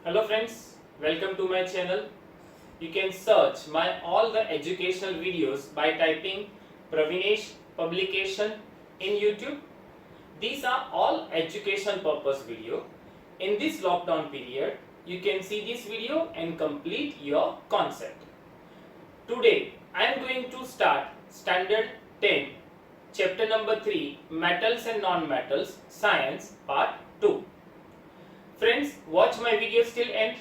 Hello friends, welcome to my channel. You can search my all the educational videos by typing Pravinesh Publication in YouTube. These are all education purpose video. In this lockdown period, you can see this video and complete your concept. Today, I am going to start Standard 10, Chapter number 3, Metals and Non-Metals, Science, Part 2. Friends, watch my videos till end,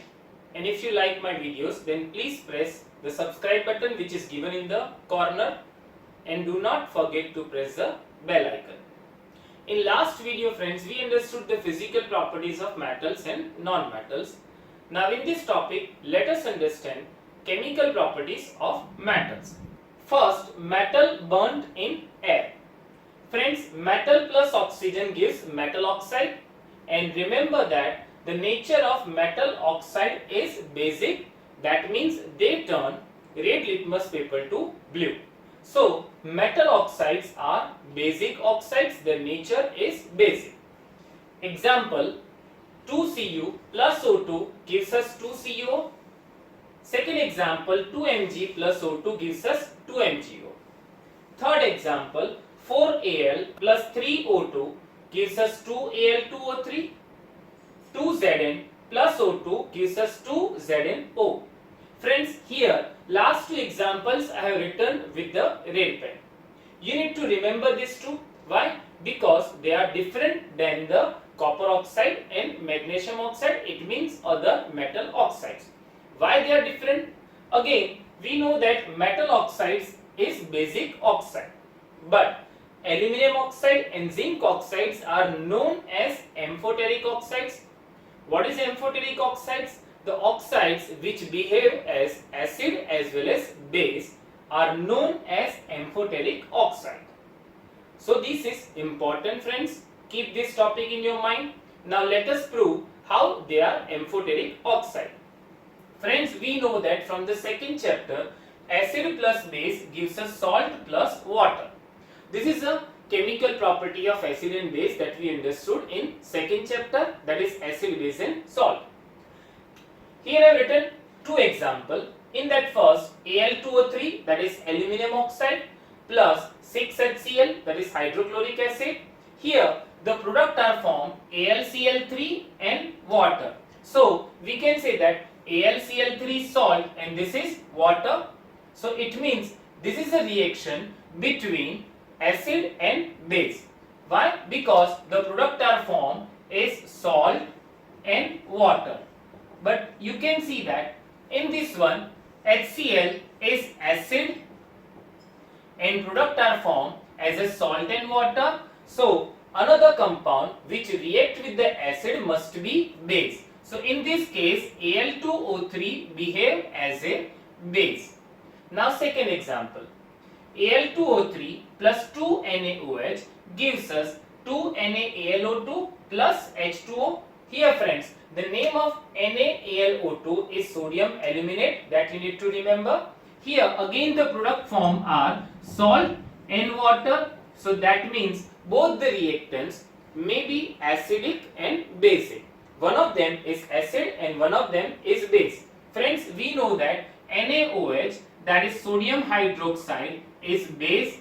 and if you like my videos, then please press the subscribe button which is given in the corner, and do not forget to press the bell icon. In last video friends, we understood the physical properties of metals and non-metals. Now in this topic, let us understand chemical properties of metals. First, metal burnt in air. Friends, metal plus oxygen gives metal oxide, and remember that the nature of metal oxide is basic. That means they turn red litmus paper to blue. So metal oxides are basic oxides. Their nature is basic. Example, 2Cu plus O2 gives us 2CO. Second example, 2Mg plus O2 gives us 2MgO. Third example, 4Al plus 3O2 gives us 2Al2O3. 2Zn plus O2 gives us 2ZnO. Friends, here last two examples I have written with the red pen. You need to remember these two. Why? Because they are different than the copper oxide and magnesium oxide. It means other metal oxides. Why they are different? Again, we know that metal oxides is basic oxide, but aluminum oxide and zinc oxides are known as amphoteric oxides. What is amphoteric oxides? The oxides which behave as acid as well as base are known as amphoteric oxide. So this is important friends. Keep this topic in your mind. Now let us prove how they are amphoteric oxide. Friends, we know that from the second chapter, acid plus base gives us salt plus water. This is a chemical property of acid and base that we understood in second chapter, that is acid, base and salt. Here I have written two examples. In that first, Al2O3, that is aluminum oxide, plus 6HCl, that is hydrochloric acid. Here the product are formed AlCl3 and water. So we can say that AlCl3 is salt and this is water. So it means this is a reaction between acid and base. Why? Because the product are formed is salt and water. But you can see that in this one, HCl is acid and product are formed as a salt and water. So another compound which react with the acid must be base. So in this case, Al2O3 behave as a base. Now second example, Al2O3 plus 2NaOH gives us 2NaAlO2 plus H2O. Here friends, the name of NaAlO2 is sodium aluminate, that you need to remember. Here again the product form are salt and water. So that means both the reactants may be acidic and basic. One of them is acid and one of them is base. Friends, we know that NaOH, that is sodium hydroxide, is base.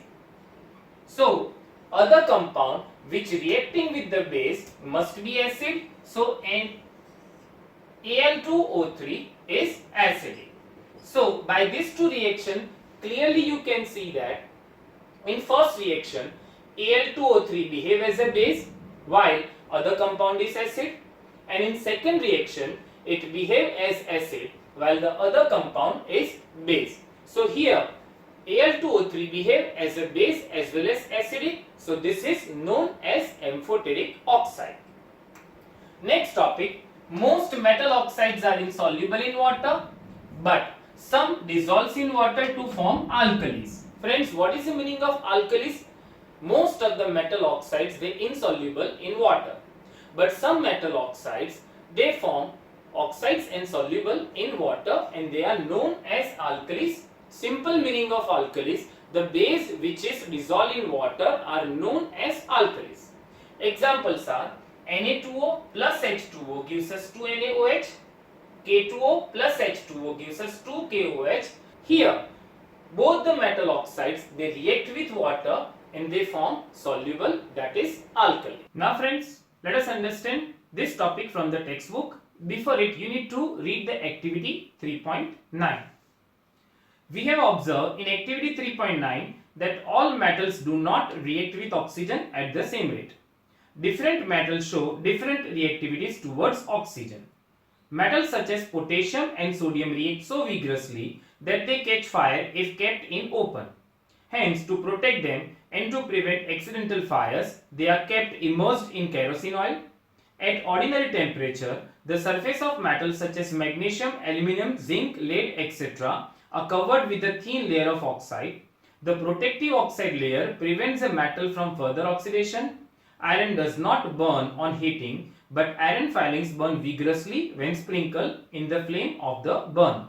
So other compound which reacting with the base must be acid. So Al2O3 is acidic. So by these two reaction, clearly you can see that in first reaction Al2O3 behave as a base while other compound is acid, and in second reaction it behave as acid while the other compound is base. So here Al2O3 behave as a base as well as acidic. So this is known as amphoteric oxide. Next topic, most metal oxides are insoluble in water, but some dissolves in water to form alkalis. Friends, what is the meaning of alkalis? Most of the metal oxides they insoluble in water, but some metal oxides they form oxides insoluble in water and they are known as alkalis. Simple meaning of alkalis, the base which is dissolved in water are known as alkalis. Examples are Na2O plus H2O gives us 2NaOH. K2O plus H2O gives us 2KOH. Here, both the metal oxides, they react with water and they form soluble, that is alkali. Now friends, let us understand this topic from the textbook. Before it, you need to read the activity 3.9. We have observed in activity 3.9 that all metals do not react with oxygen at the same rate. Different metals show different reactivities towards oxygen. Metals such as potassium and sodium react so vigorously that they catch fire if kept in open. Hence, to protect them and to prevent accidental fires, they are kept immersed in kerosene oil. At ordinary temperature, the surface of metals such as magnesium, aluminum, zinc, lead, etc. are covered with a thin layer of oxide. The protective oxide layer prevents the metal from further oxidation. Iron does not burn on heating, but iron filings burn vigorously when sprinkled in the flame of the burn.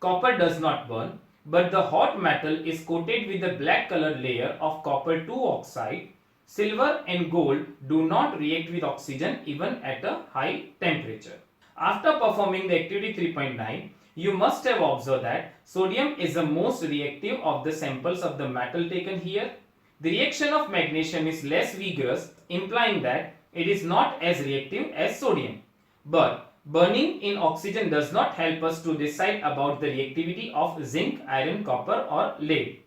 Copper does not burn, but the hot metal is coated with a black colored layer of copper 2 oxide. Silver and gold do not react with oxygen even at a high temperature. After performing the activity 3.9, you must have observed that sodium is the most reactive of the samples of the metal taken here. The reaction of magnesium is less vigorous, implying that it is not as reactive as sodium. But burning in oxygen does not help us to decide about the reactivity of zinc, iron, copper or lead.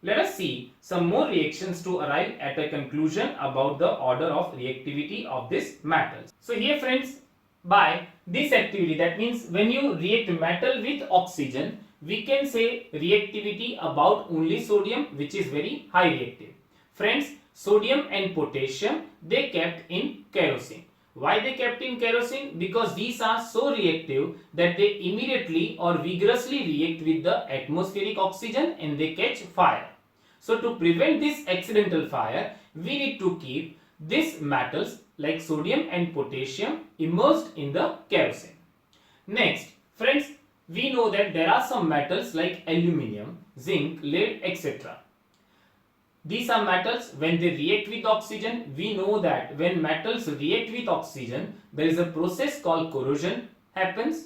Let us see some more reactions to arrive at a conclusion about the order of reactivity of these metals. So here friends, by this activity, that means when you react metal with oxygen, we can say reactivity about only sodium, which is very high reactive. Friends, sodium and potassium, they kept in kerosene. Why they kept in kerosene? Because these are so reactive that they immediately or vigorously react with the atmospheric oxygen and they catch fire. So to prevent this accidental fire, we need to keep these metals like sodium and potassium immersed in the kerosene. Next, friends, we know that there are some metals like aluminium, zinc, lead, etc. These are metals, when they react with oxygen, we know that when metals react with oxygen, there is a process called corrosion happens.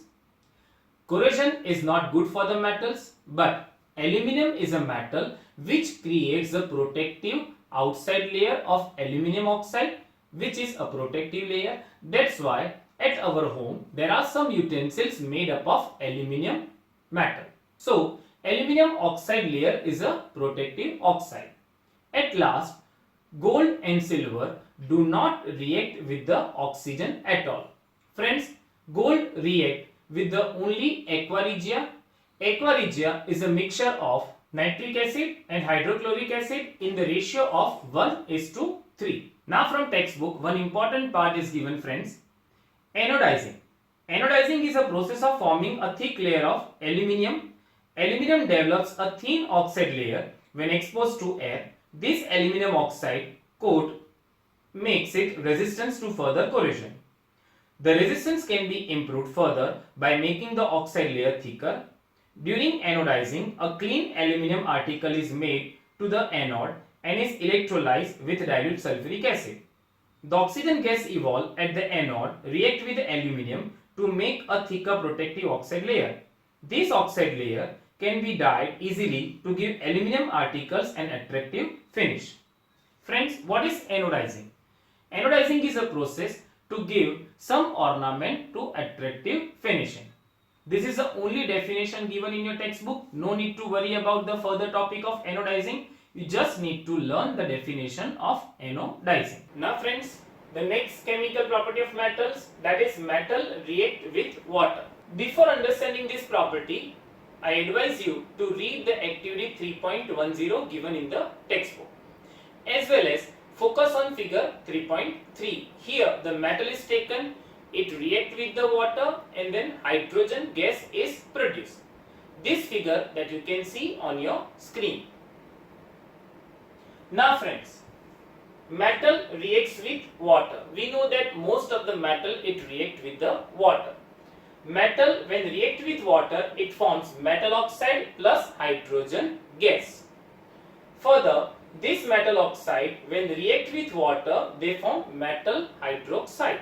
Corrosion is not good for the metals, but aluminium is a metal which creates a protective outside layer of aluminium oxide, which is a protective layer. That's why at our home there are some utensils made up of aluminium metal. So aluminium oxide layer is a protective oxide. At last, gold and silver do not react with the oxygen at all. Friends, gold react with the only aqua regia. Aqua regia is a mixture of nitric acid and hydrochloric acid in the ratio of 1:3. Now from textbook, one important part is given, friends. Anodizing. Anodizing is a process of forming a thick layer of aluminium. Aluminium develops a thin oxide layer when exposed to air. This aluminium oxide coat makes it resistant to further corrosion. The resistance can be improved further by making the oxide layer thicker. During anodizing, a clean aluminium article is made to the anode and is electrolyzed with dilute sulfuric acid. The oxygen gas evolved at the anode react with the aluminium to make a thicker protective oxide layer. This oxide layer can be dyed easily to give aluminium articles an attractive finish. Friends, what is anodizing? Anodizing is a process to give some ornament to attractive finishing. This is the only definition given in your textbook. No need to worry about the further topic of anodizing. You just need to learn the definition of anodizing. Now friends, the next chemical property of metals, that is metal react with water. Before understanding this property, I advise you to read the activity 3.10 given in the textbook, as well as focus on figure 3.3. Here the metal is taken, it reacts with the water and then hydrogen gas is produced. This figure that you can see on your screen. Now friends, metal reacts with water. We know that most of the metal it reacts with the water. Metal when react with water, it forms metal oxide plus hydrogen gas. Further, this metal oxide when react with water, they form metal hydroxide.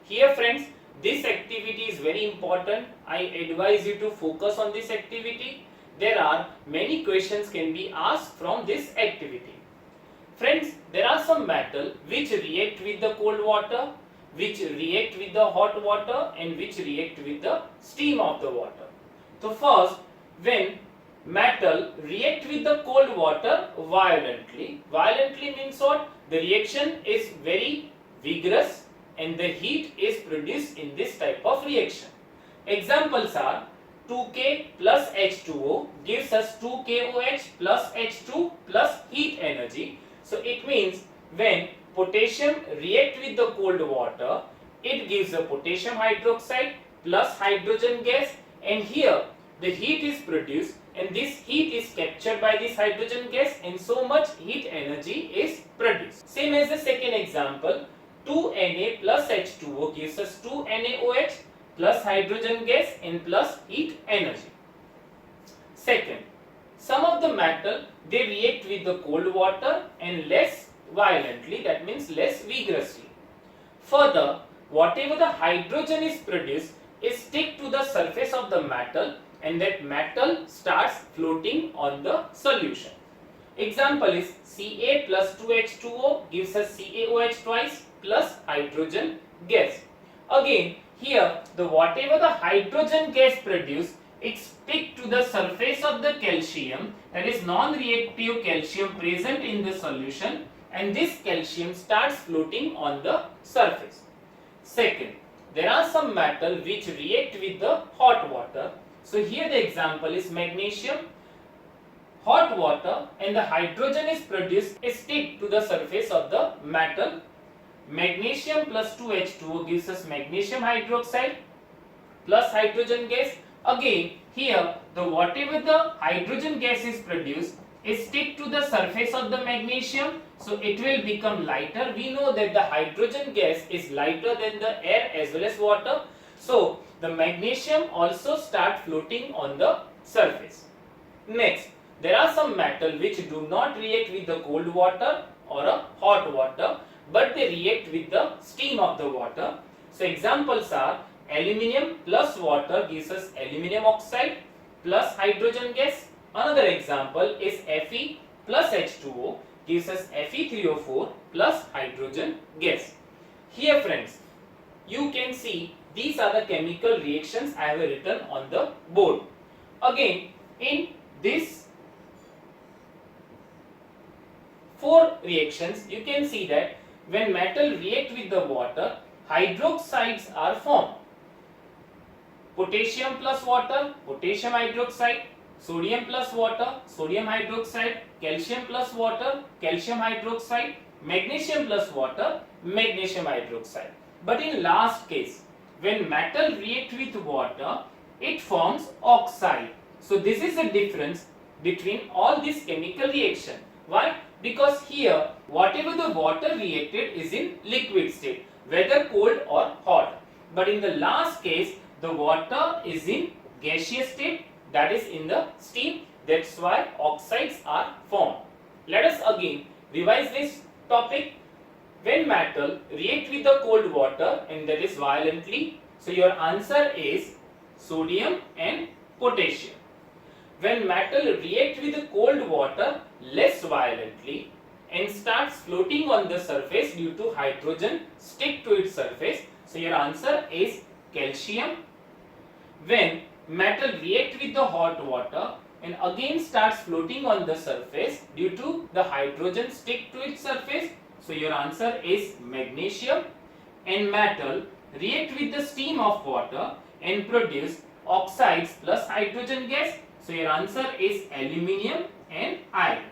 Here friends, this activity is very important. I advise you to focus on this activity. There are many questions can be asked from this activity. Friends, there are some metal which react with the cold water, which react with the hot water, and which react with the steam of the water. So first, when metal react with the cold water violently means what? The reaction is very vigorous and the heat is produced in this type of reaction. Examples are 2K plus H2O gives us 2KOH plus H2 plus heat energy. So it means when potassium react with the cold water, it gives a potassium hydroxide plus hydrogen gas, and here the heat is produced and this heat is captured by this hydrogen gas and so much heat energy is produced. Same as the second example, 2Na plus H2O gives us 2NaOH plus hydrogen gas and plus heat energy. Second, some of the metal they react with the cold water and less violently, that means less vigorously. Further, whatever the hydrogen is produced is stick to the surface of the metal and that metal starts floating on the solution. Example is Ca plus 2H2O gives us CaOH twice plus hydrogen gas. Again, here the whatever the hydrogen gas produced, it stick to the surface of the calcium, that is non-reactive calcium present in the solution, and this calcium starts floating on the surface. Second, there are some metal which react with the hot water. So here the example is magnesium. Hot water and the hydrogen is produced, stick to the surface of the metal. Magnesium plus 2H2O gives us magnesium hydroxide plus hydrogen gas. Again, here the whatever the hydrogen gas is produced is stick to the surface of the magnesium, so it will become lighter. We know that the hydrogen gas is lighter than the air as well as water, so the magnesium also start floating on the surface. Next, there are some metal which do not react with the cold water or a hot water, but they react with the steam of the water. So examples are aluminium plus water gives us aluminium oxide plus hydrogen gas. Another example is Fe plus H2O gives us Fe3O4 plus hydrogen gas. Here friends, you can see these are the chemical reactions I have written on the board. Again, in this 4 reactions, you can see that when metal react with the water, hydroxides are formed. Potassium plus water, potassium hydroxide, sodium plus water, sodium hydroxide, calcium plus water, calcium hydroxide, magnesium plus water, magnesium hydroxide. But in last case, when metal react with water, it forms oxide. So this is the difference between all these chemical reaction. Why? Because here whatever the water reacted is in liquid state, whether cold or hot. But in the last case, the water is in gaseous state, that is in the steam. That's why oxides are formed. Let us again revise this topic. When metal react with the cold water and that is violently, so your answer is sodium and potassium. When metal react with the cold water less violently and starts floating on the surface due to hydrogen stick to its surface, so your answer is calcium. When metal react with the hot water and again starts floating on the surface due to the hydrogen stick to its surface, so your answer is magnesium. And metal react with the steam of water and produce oxides plus hydrogen gas, so your answer is aluminium and iron.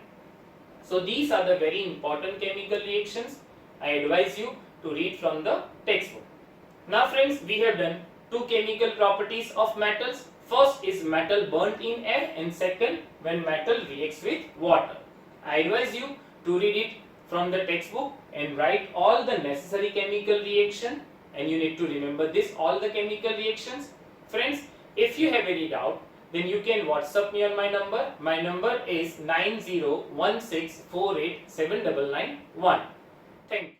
So these are the very important chemical reactions. I advise you to read from the textbook. Now friends, we have done 2 chemical properties of metals. First is metal burnt in air, and second when metal reacts with water. I advise you to read it from the textbook and write all the necessary chemical reaction, and you need to remember this, all the chemical reactions. Friends, if you have any doubt, then you can WhatsApp me on my number. My number is 9016487991. Thank you.